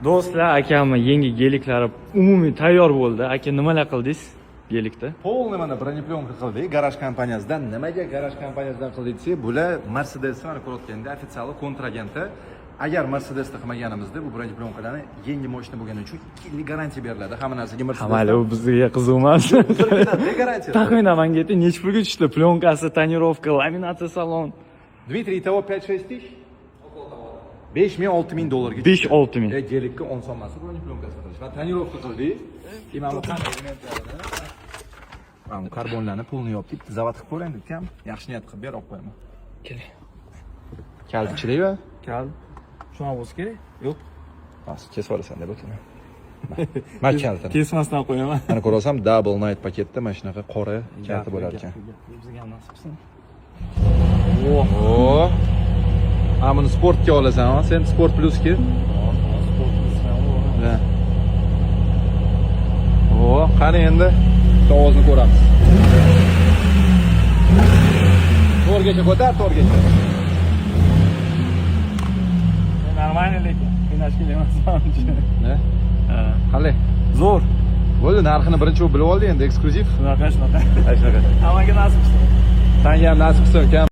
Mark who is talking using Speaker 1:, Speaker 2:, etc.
Speaker 1: Do'stlar, akamni yangi geliklari umumiy tayyor bo'ldi. Aka, nimalar qildingiz gelikda?
Speaker 2: Полный mana broneplyonka qildik garaj kompaniyasidan. Nimaga garaj kompaniyasidan qildik desa, bular Mercedes'ni mana ko'rayotganda ofitsial kontragenti. Agar Mercedes'da qilmaganimizda bu broneplyonkalarni yangi mashina bo'lgani uchun 2 yillik garantiya beriladi. Hamma narsaga Mercedes.
Speaker 1: Hali u bizga qiziq emas.
Speaker 2: Garantiya.
Speaker 1: Taxminan menga ayting, necha pulga tushdi? Plyonkasi, tonirovka, laminatsiya salon.
Speaker 2: Dmitriy, итого 5-6 тысяч? 5-6 ming dollarga.
Speaker 1: 5-6 ming.
Speaker 2: Gelikka 10 so'mmasi broneplyonka qilish va tonirovka qildik. Mana bu mana karbonlarni pulni yopdik. Zavod qilib ko'raylik ukam. Yaxshi niyat qilib ber, olib qo'yaman.
Speaker 1: Keling.
Speaker 2: Kalni ichidaymi?
Speaker 1: Kal. Shuna bo'lsa kerak? Yo'q.
Speaker 2: Bas, kesib olasan deb o'tdim. Mana kaltini.
Speaker 1: Kesmasdan qo'yaman.
Speaker 2: Mana ko'rasam double night paketda mana shunaqa qora kalti bo'lar ekan.
Speaker 1: Bizga ham nasib qilsin.
Speaker 2: Oho. Ha, buni sportga olasan, ha? Sen Sport Plus'ga. Ha. O, qani endi tovozni ko'ramiz. To'rgacha ko'tar, to'rgacha.
Speaker 1: Нормально lekin. Qiynashga emas.
Speaker 2: Ne?
Speaker 1: Ha.
Speaker 2: Qalay?
Speaker 1: Zo'r.
Speaker 2: Bo'ldi, narxini birinchi bilib oldi endi, eksklyuziv.
Speaker 1: Shunaqa.
Speaker 2: Shunaqa.
Speaker 1: Hammaga nasib qilsin.
Speaker 2: Senga ham nasib qilsin, ukam.